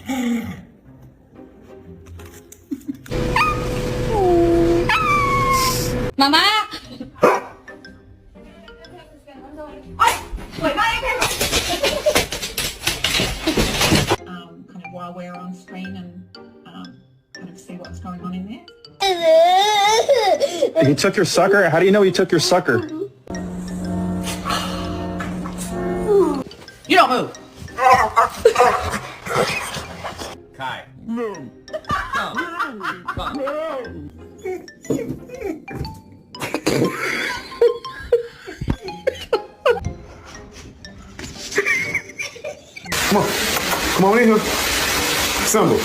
Mama! Kind of while we're on screen and kind of see what's going on in there. He took your sucker? How do you know he took your sucker? You don't move. Kai. No. Come. Come on in here. Symbol.